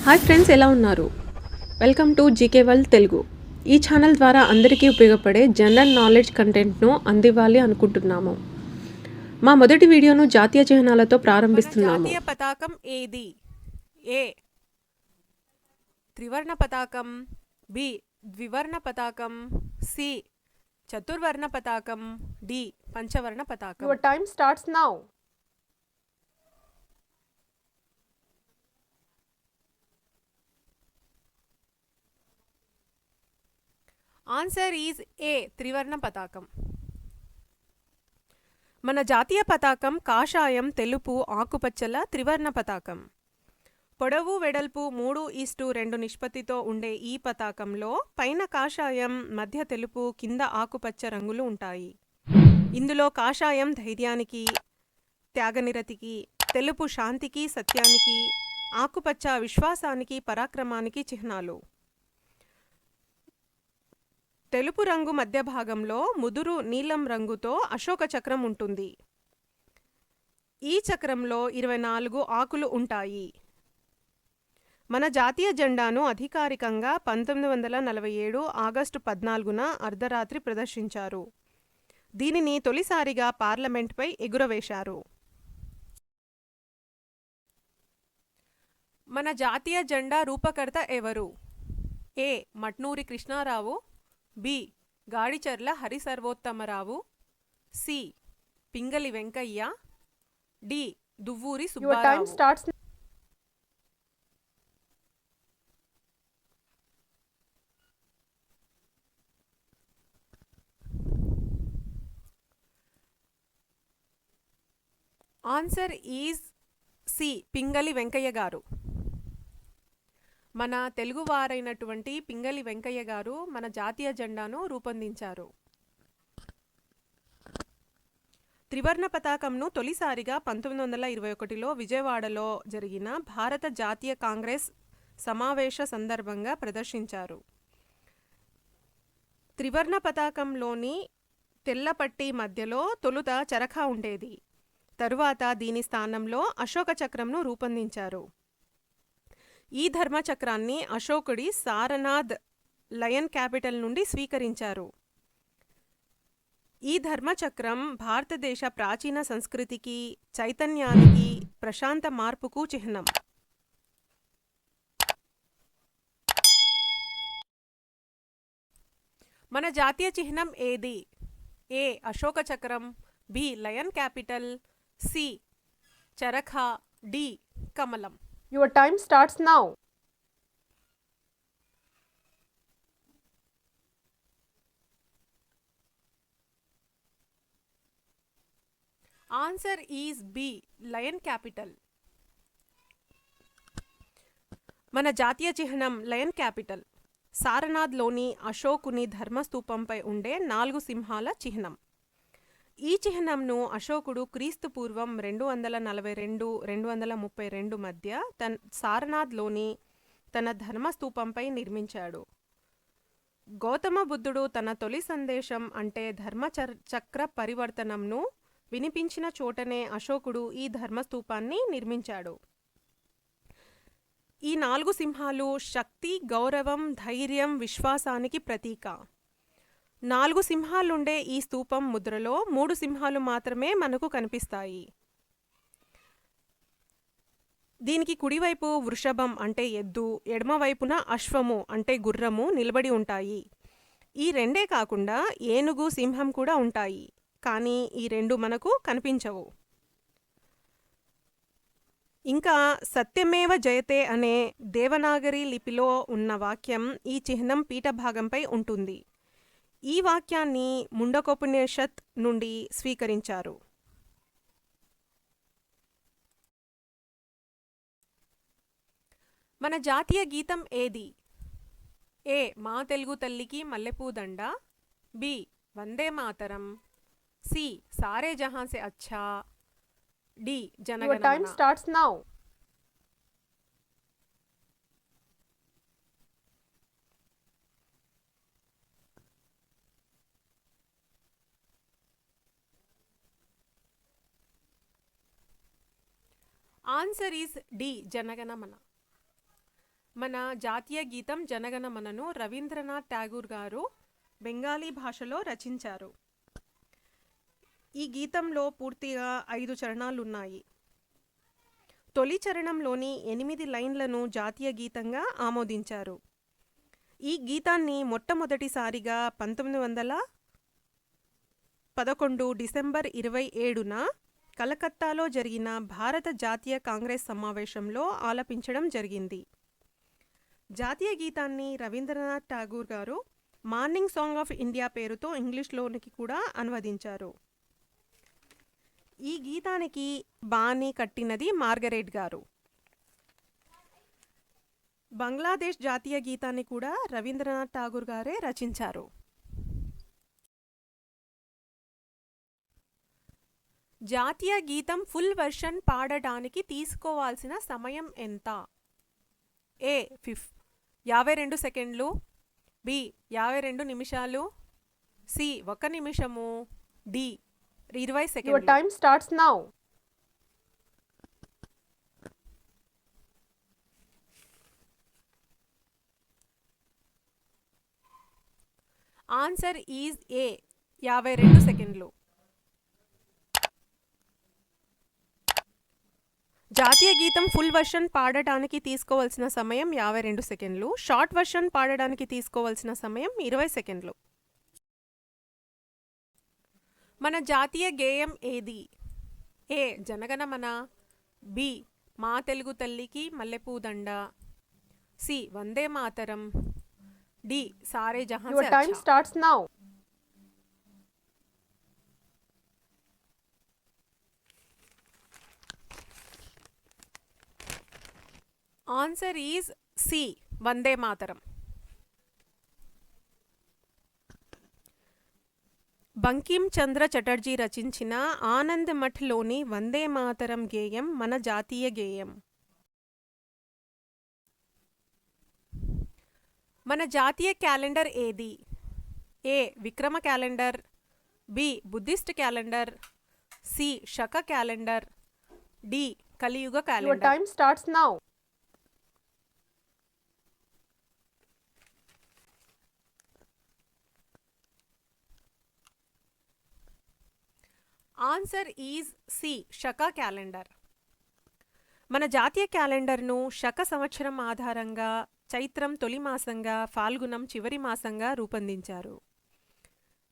Hi friends, ఎలా ఉన్నారు? Welcome to GK world Telugu. ఈ ఛానల్ ద్వారా అందరికీ ఉపయోగపడే జనరల్ నాలెడ్జ్ కంటెంట్ను అందివ్వాలి అనుకుంటున్నాము. మా మొదటి వీడియోను జాతీయ చిహ్నాలతో ప్రారంభిస్తున్నాము. జాతీయ పతాకం ఏది? ఏ త్రివర్ణ పతాకం, బి ద్వివర్ణ పతాకం, సి చతుర్వర్ణ పతాకం, డి పంచవర్ణ పతాకం. Your time starts now. Answer is a త్రివర్ణ పతాకం. మన జాతీయ పతాకం కాషాయం, తెలుపు, ఆకుపచ్చల త్రివర్ణ పతాకం. పొడవు వెడల్పు 3:2 నిష్పత్తితో ఉండే ఈ పతాకంలో పైన కాషాయం, మధ్య తెలుపు, కింద ఆకుపచ్చ రంగులు ఉంటాయి. ఇందులో కాషాయం ధైర్యానికి, త్యాగనిరతికి, తెలుపు శాంతికి, సత్యానికి, ఆకుపచ్చ విశ్వాసానికి, పరాక్రమానికి చిహ్నాలు. తెలుపు రంగు మధ్య భాగంలో ముదురు నీలం రంగుతో అశోక చక్రం ఉంటుంది. ఈ చక్రంలో 24 ఆకులు ఉంటాయి. మన జాతీయ జెండాను అధికారికంగా 1947 ఆగస్టు 14న అర్ధరాత్రి ప్రదర్శించారు. దీనిని తొలిసారిగా పార్లమెంట్పై ఎగురవేశారు. మన జాతీయ జెండా రూపకర్త ఎవరు? A Mutnuri Krishnarao, B Gadicherla Harisarvottamarao, C Pingali Venkayya, D Duvvuri Subbarao. Answer is C Pingali Venkayya garu. మన తెలుగువారైనటువంటి పింగళి వెంకయ్య గారు మన జాతీయ జెండాను రూపొందించారు. త్రివర్ణ పతాకంను తొలిసారిగా 1921లో విజయవాడలో జరిగిన భారత జాతీయ కాంగ్రెస్ సమావేశ సందర్భంగా ప్రదర్శించారు. త్రివర్ణ పతాకంలోని తెల్లపట్టి మధ్యలో తొలుత చరఖా ఉండేది. తరువాత దీని స్థానంలో అశోక చక్రంను రూపొందించారు. ఈ ధర్మచక్రాన్ని అశోకుడి సారనాథ్ లయన్ క్యాపిటల్ నుండి స్వీకరించారు. ఈ ధర్మచక్రం భారతదేశ ప్రాచీన సంస్కృతికి, చైతన్యానికి, ప్రశాంత మార్పుకు చిహ్నం. మన జాతీయ చిహ్నం ఏది? ఏ అశోక చక్రం, B lion capital, C charkha, D కమలం. Your time starts now. Answer is B lion capital. మన జాతీయ చిహ్నం లయన్ క్యాపిటల్ సారనాథ్లోని అశోకుని ధర్మస్తూపంపై ఉండే 4 సింహాల చిహ్నం. ఈ చిహ్నంను అశోకుడు క్రీస్తుపూర్వం 242-232 మధ్య సారనాథ్లోని తన ధర్మస్తూపంపై నిర్మించాడు. గౌతమ బుద్ధుడు తన తొలి సందేశం అంటే ధర్మచక్ర పరివర్తనంను వినిపించిన చోటనే అశోకుడు ఈ ధర్మస్తూపాన్ని నిర్మించాడు. ఈ 4 సింహాలు శక్తి, గౌరవం, ధైర్యం, విశ్వాసానికి ప్రతీక. 4 సింహాలుండే ఈ స్తూపం ముద్రలో 3 సింహాలు మాత్రమే మనకు కనిపిస్తాయి. దీనికి కుడివైపు వృషభం అంటే ఎద్దు, ఎడమవైపున అశ్వము అంటే గుర్రము నిలబడి ఉంటాయి. ఈ రెండే కాకుండా ఏనుగు, సింహం కూడా ఉంటాయి. కానీ ఈ 2 మనకు కనిపించవు. ఇంకా సత్యమేవ జయతే అనే దేవనాగరి లిపిలో ఉన్న వాక్యం ఈ చిహ్నం పీఠభాగంపై ఉంటుంది. ఈ వాక్యాన్ని ముండకోపనిషత్ నుండి స్వీకరించారు. మన జాతీయ గీతం ఏది? ఏ మా తెలుగు తల్లికి మల్లెపూదండ, బి వందే మాతరం, సి సారే Jahan Se Achha, the Jana Gana Mana. Time starts now. Answer is the Jana Gana Mana. మన జాతీయ గీతం జనగణమనను రవీంద్రనాథ్ ఠాగూర్ గారు బెంగాలీ భాషలో రచించారు. ఈ గీతంలో పూర్తిగా 5 చరణాలున్నాయి. తొలి చరణంలోని 8 లైన్లను జాతీయ గీతంగా ఆమోదించారు. ఈ గీతాన్ని మొట్టమొదటిసారిగా 1911 డిసెంబర్ 27న కలకత్తాలో జరిగిన భారత జాతీయ కాంగ్రెస్ సమావేశంలో ఆలపించడం జరిగింది. జాతీయ గీతాన్ని రవీంద్రనాథ్ ఠాగూర్ గారు మార్నింగ్ సాంగ్ ఆఫ్ ఇండియా పేరుతో ఇంగ్లీష్లోనికి కూడా అనువదించారు. ఈ గీతానికి బాణీ కట్టినది మార్గరెట్ గారు. బంగ్లాదేశ్ జాతీయ గీతాన్ని కూడా రవీంద్రనాథ్ ఠాగూర్ గారే రచించారు. జాతీయ గీతం ఫుల్ వెర్షన్ పాడడానికి తీసుకోవాల్సిన సమయం ఎంత? ఏ 52 సెకండ్లు, బి 52 నిమిషాలు, సి 1 నిమిషము, డి 20 Your సెకండ్లు. time starts now. Answer is a 52 సెకండ్లు. జాతీయ గీతం ఫుల్ వర్షన్ పాడటానికి తీసుకోవాల్సిన సమయం 52 సెకండ్లు. షార్ట్ వర్షన్ పాడడానికి తీసుకోవాల్సిన సమయం 20 సెకండ్లు. మన జాతీయ గేయం ఏది? ఏ జనగణమన, బి మా తెలుగు తల్లికి మల్లెపూదండ, C Vande Mataram, D Sare Jahan Your Se time Accha. starts now. Answer is C Vande Mataram. Bankim Chandra Chatterjee రచించిన ఆనంద్ మఠ్లోని వందే మాతరం గేయం మన జాతీయ గేయం. మన జాతీయ క్యాలెండర్ ఏది? A Vikrama calendar, B Buddhist calendar, C Saka calendar, D Kaliyuga Your calendar. time starts now. Answer is C Saka calendar. మన జాతీయ క్యాలెండర్ను శక సంవత్సరం ఆధారంగా చైత్రం తొలి మాసంగా, ఫాల్గుణం చివరి మాసంగా రూపొందించారు.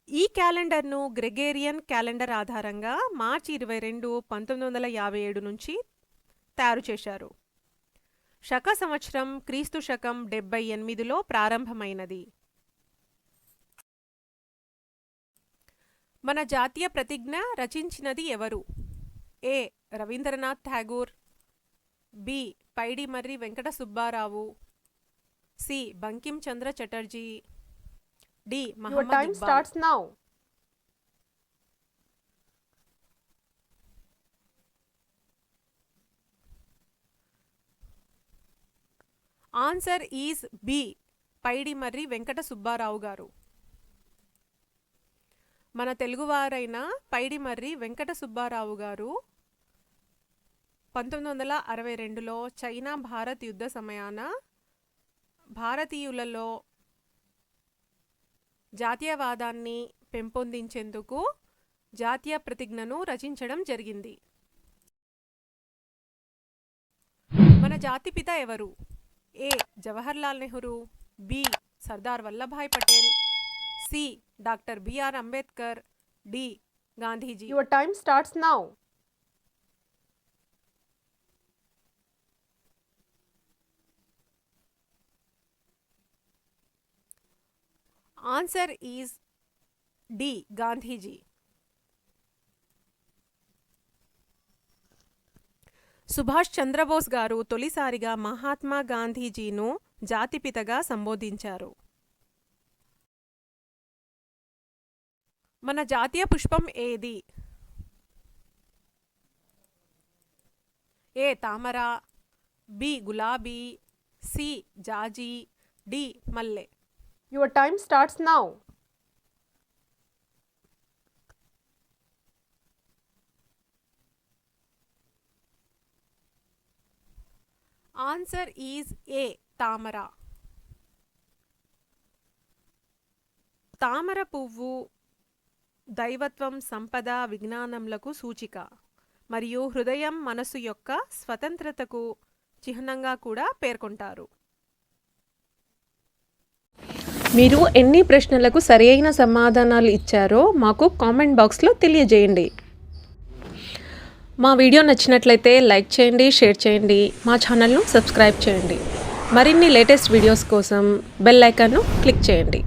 ఈ క్యాలెండర్ను గ్రెగేరియన్ క్యాలెండర్ ఆధారంగా మార్చి 22, 1957 నుంచి తయారు చేశారు. శక సంవత్సరం క్రీస్తు శకం 78లో ప్రారంభమైనది. మన జాతీయ ప్రతిజ్ఞ రచించినది ఎవరు? A Rabindranath Tagore, B Paidimarri Venkata Subbarao, C Bankim Chandra Chatterjee, D Your Mohammad time Iqbal. starts now. Answer is B Paidimarri Venkata Subbarao garu. మన తెలుగువారైన పైడిమర్రి వెంకట సుబ్బారావు గారు 1962లో చైనా భారత్ యుద్ధ సమయాన భారతీయులలో జాతీయవాదాన్ని పెంపొందించేందుకు జాతీయ ప్రతిజ్ఞను రచించడం జరిగింది. మన జాతిపిత ఎవరు? A Jawaharlal Nehru, B Sardar Vallabhbhai Patel, C doctor B R Ambedkar, D Gandhiji. Your time starts now. Answer is D Gandhiji. Subhash Chandrabose garu తొలిసారిగా మహాత్మా గాంధీజీను జాతిపితగా సంబోధించారు. మన జాతీయ పుష్పం ఏది? ఏ తామర, బి గులాబీ, సి జాజి, డి మల్లె. Your time starts now. Answer is a తామర. తామర పువ్వు దైవత్వం, సంపద, విజ్ఞానములకు సూచిక మరియు హృదయం, మనసు యొక్క స్వతంత్రతకు చిహ్నంగా కూడా పేర్కొంటారు. మీరు ఎన్ని ప్రశ్నలకు సరైన సమాధానాలు ఇచ్చారో మాకు కామెంట్ బాక్స్లో తెలియజేయండి. మా వీడియో నచ్చినట్లయితే లైక్ చేయండి, షేర్ చేయండి, మా ఛానల్ను సబ్స్క్రైబ్ చేయండి. మరిన్ని లేటెస్ట్ వీడియోస్ కోసం బెల్ ఐకాన్ను క్లిక్ చేయండి.